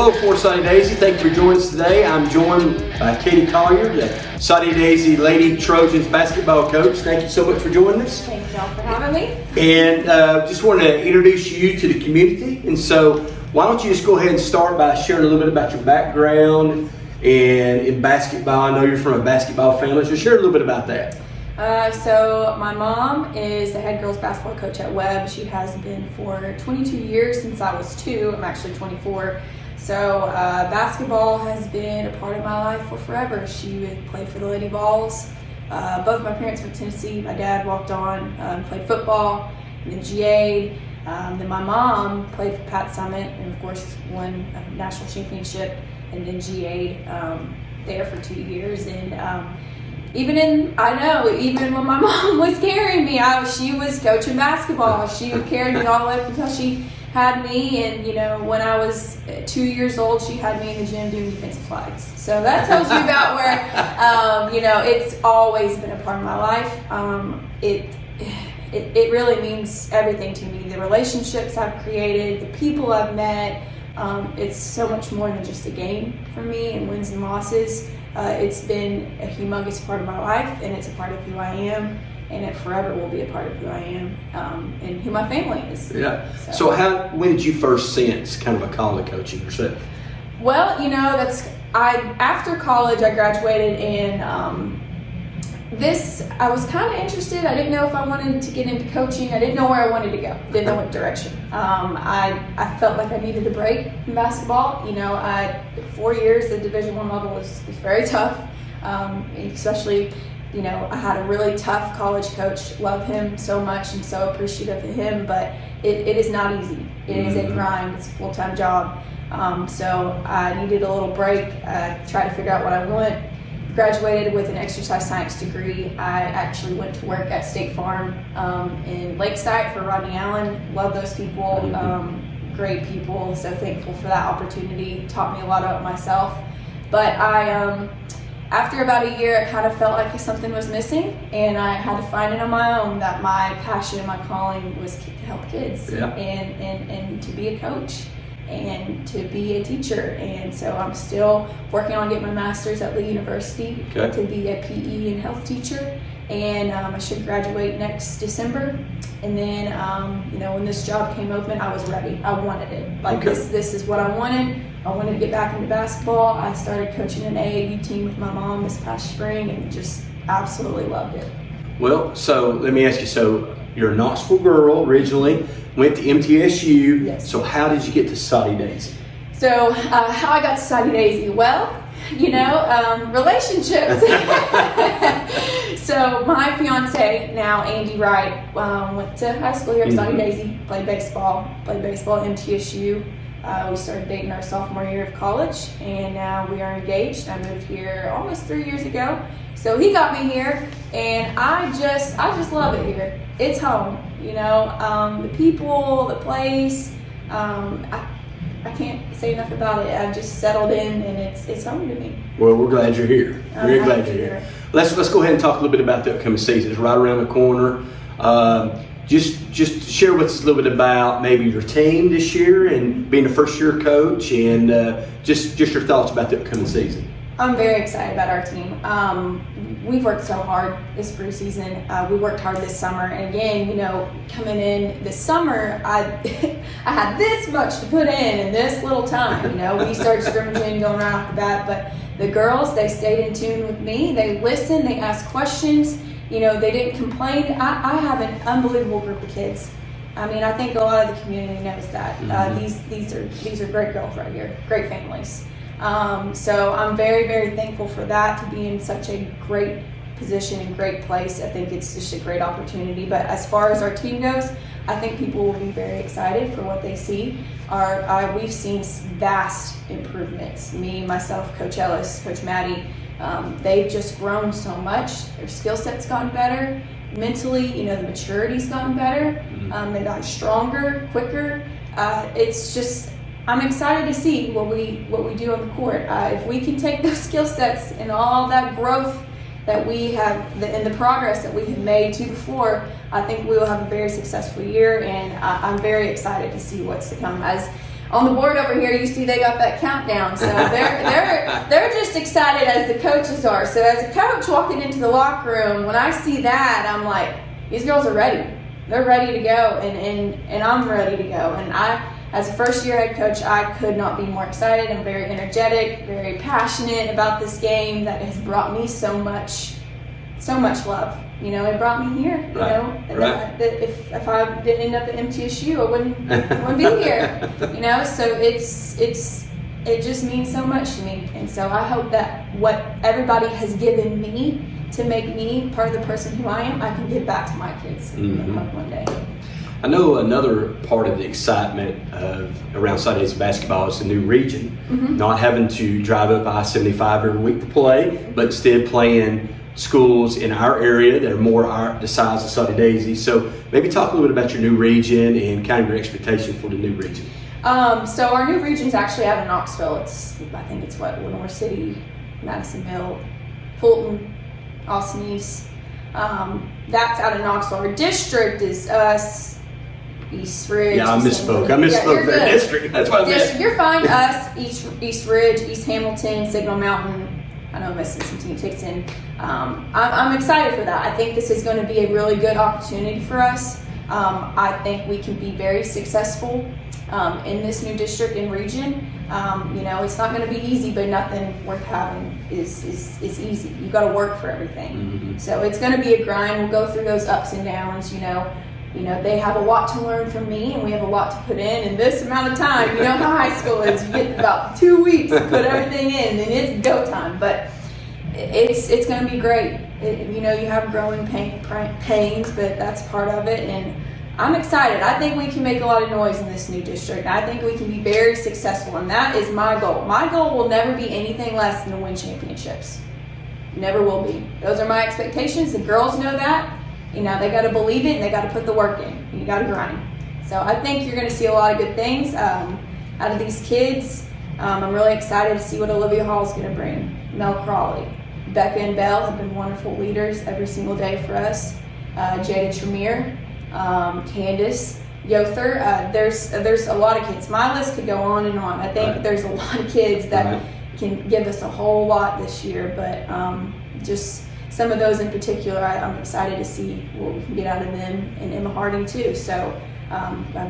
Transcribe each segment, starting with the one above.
Hello, for Soddy Daisy. Thank you for joining us today. I'm joined by Katie Collier, the Soddy Daisy Lady Trojans basketball coach. Thank you so much for joining us. Thank y'all for having me. And just wanted to introduce you to the community. And so why don't you just go ahead and start by sharing a little bit about your background and in basketball. I know you're from a basketball family, so share a little bit about that. So my mom is the head girls basketball coach at Webb. She has been for 22 years since I was 2. I'm actually 24. So basketball has been a part of my life for forever. She would play for the Lady Vols. Both my parents were Tennessee. My dad walked on, played football, and then GA'd. Then my mom played for Pat Summit and of course won a national championship, and then GA'd there for 2 years. And even when my mom was carrying me, she was coaching basketball. She would carry me all the way up until she had me, and when I was 2 years old, she had me in the gym doing defensive flags. So that tells you about where, it's always been a part of my life. It really means everything to me. The relationships I've created, the people I've met, it's so much more than just a game for me and wins and losses. It's been a humongous part of my life, and it's a part of who I am. And it forever will be a part of who I am and who my family is. Yeah. So when did you first sense kind of a call to coaching yourself? Well, after college I graduated, and I was kind of interested. I didn't know if I wanted to get into coaching. I didn't know where I wanted to go. Didn't know what direction. I felt like I needed a break in basketball. 4 years, the Division I level was very tough, especially. I had a really tough college coach. Love him so much and so appreciative of him, but it is not easy. It is a grind. It's a full-time job. So I needed a little break, try to figure out what I want. Graduated with an exercise science degree. I actually went to work at State Farm in Lakeside for Rodney Allen. Love those people. Great people. So thankful for that opportunity. Taught me a lot about myself. But after about a year, I kind of felt like something was missing, and I had to find it on my own, that my passion, my calling was to help kids and to be a coach and to be a teacher. And so I'm still working on getting my master's at Lee University to be a PE and health teacher. And I should graduate next December. And then, when this job came open, I was ready. I wanted it. This is what I wanted. I wanted to get back into basketball. I started coaching an AAU team with my mom this past spring and just absolutely loved it. Well, so let me ask you, so you're a Knoxville girl originally, went to MTSU. Yes. So how did you get to Soddy Daisy? So how I got to Soddy Daisy? Well, relationships. So my fiance, now Andy Wright, went to high school here at Soddy Daisy, played baseball at MTSU. We started dating our sophomore year of college, and now we are engaged. I moved here almost 3 years ago. So he got me here, and I just love it here. It's home, the people, the place. I can't say enough about it. I've just settled in, and it's home to me. Well, we're glad you're here. We're glad you're here. Let's go ahead and talk a little bit about the upcoming season. It's right around the corner. Just share with us a little bit about maybe your team this year and being a first-year coach, and just your thoughts about the upcoming season. I'm very excited about our team. We've worked so hard this preseason. We worked hard this summer, and again, coming in this summer, I had this much to put in this little time. We started scrimmaging, going right off the bat, but the girls, they stayed in tune with me. They listened, they asked questions. They didn't complain. I have an unbelievable group of kids. I think a lot of the community knows that. These are great girls right here, great families. So I'm very, very thankful for that, to be in such a great position and great place. I think it's just a great opportunity. But as far as our team goes, I think people will be very excited for what they see. We've seen vast improvements. Me, myself, Coach Ellis, Coach Maddie, they've just grown so much. Their skill set's gotten better. Mentally, the maturity's gotten better. They've gotten stronger, quicker. I'm excited to see what we do on the court. If we can take those skill sets and all that growth that we have and the progress that we have made to the floor, I think we will have a very successful year, and I'm very excited to see what's to come. As on the board over here, you see they got that countdown. So they're just excited as the coaches are. So as a coach walking into the locker room, when I see that, I'm like, these girls are ready. They're ready to go, and I'm ready to go. And as a first-year head coach, I could not be more excited. I'm very energetic, very passionate about this game that has brought me so much love. You know, it brought me here. You know, Right. If I didn't end up at MTSU, I wouldn't be here. You know, so it just means so much to me. And so I hope that what everybody has given me to make me part of the person who I am, I can give back to my kids one day. I know another part of the excitement around Soddy Daisy basketball is the new region. Not having to drive up I-75 every week to play, but instead playing schools in our area that are more the size of Soddy Daisy. So maybe talk a little bit about your new region and kind of your expectation for the new region. So our new region is actually out of Knoxville. I think it's Lenore City, Madisonville, Fulton, Austin East. That's out of Knoxville. Our district is us, East Ridge. Yeah, I misspoke there. District. That's what I meant. You're fine. Us, East Ridge, East Hamilton, Signal Mountain. I know I'm missing some team ticks in. I'm excited for that. I think this is going to be a really good opportunity for us. I think we can be very successful in this new district and region. You know, it's not going to be easy, but nothing worth having is easy. You've got to work for everything. So it's going to be a grind. We'll go through those ups and downs. You know, they have a lot to learn from me, and we have a lot to put in this amount of time. You know how high school is. You get about 2 weeks to put everything in, and it's go time. But it's going to be great. You know, you have growing pains, but that's part of it. And I'm excited. I think we can make a lot of noise in this new district. I think we can be very successful, and that is my goal. My goal will never be anything less than to win championships. Never will be. Those are my expectations. The girls know that. You know, they got to believe it, and they got to put the work in. You got to grind. So I think you're going to see a lot of good things out of these kids. I'm really excited to see what Olivia Hall is going to bring. Mel Crawley, Becca and Belle have been wonderful leaders every single day for us. Jada Tremere, Candace, Yother. There's a lot of kids. My list could go on and on. I think there's a lot of kids that can give us a whole lot this year, but just some of those in particular, I'm excited to see what we can get out of them, and Emma Harding too. So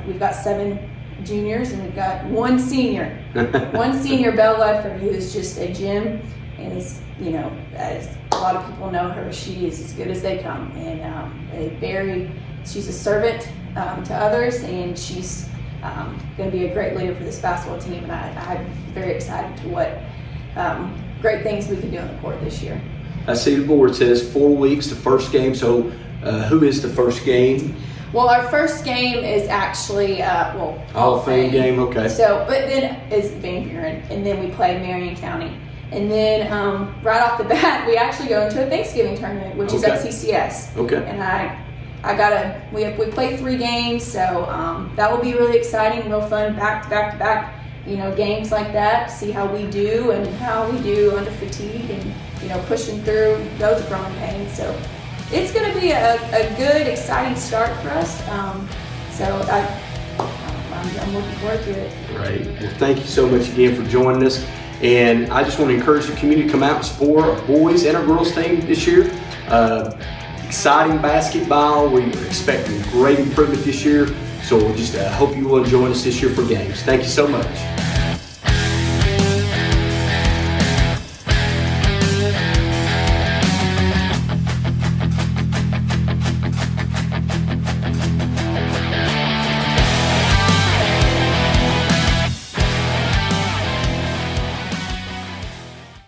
we've got 7 juniors, and we've got 1 senior. 1 senior, Belle Ledford, who is just a gem, and is, you know, as a lot of people know her, she is as good as they come, and she's a servant to others, and she's going to be a great leader for this basketball team, and I'm very excited to what great things we can do on the court this year. I see the board says 4 weeks, the first game. So who is the first game? Well, our first game is actually, Hall of Fame game, okay. So, but then is Van Buren, and then we play Marion County. And then right off the bat, we actually go into a Thanksgiving tournament, which is at CCS. Okay. And we play 3 games, so that will be really exciting, real fun, back to back to back. You know, games like that, see how we do and how we do under fatigue, and you know, pushing through those growing pains. So it's going to be a good, exciting start for us. So I'm looking forward to it. Great. Well, thank you so much again for joining us. And I just want to encourage the community to come out and support our boys and our girls team this year. Exciting basketball. We are expecting great improvement this year. So we'll just hope you will join us this year for games. Thank you so much.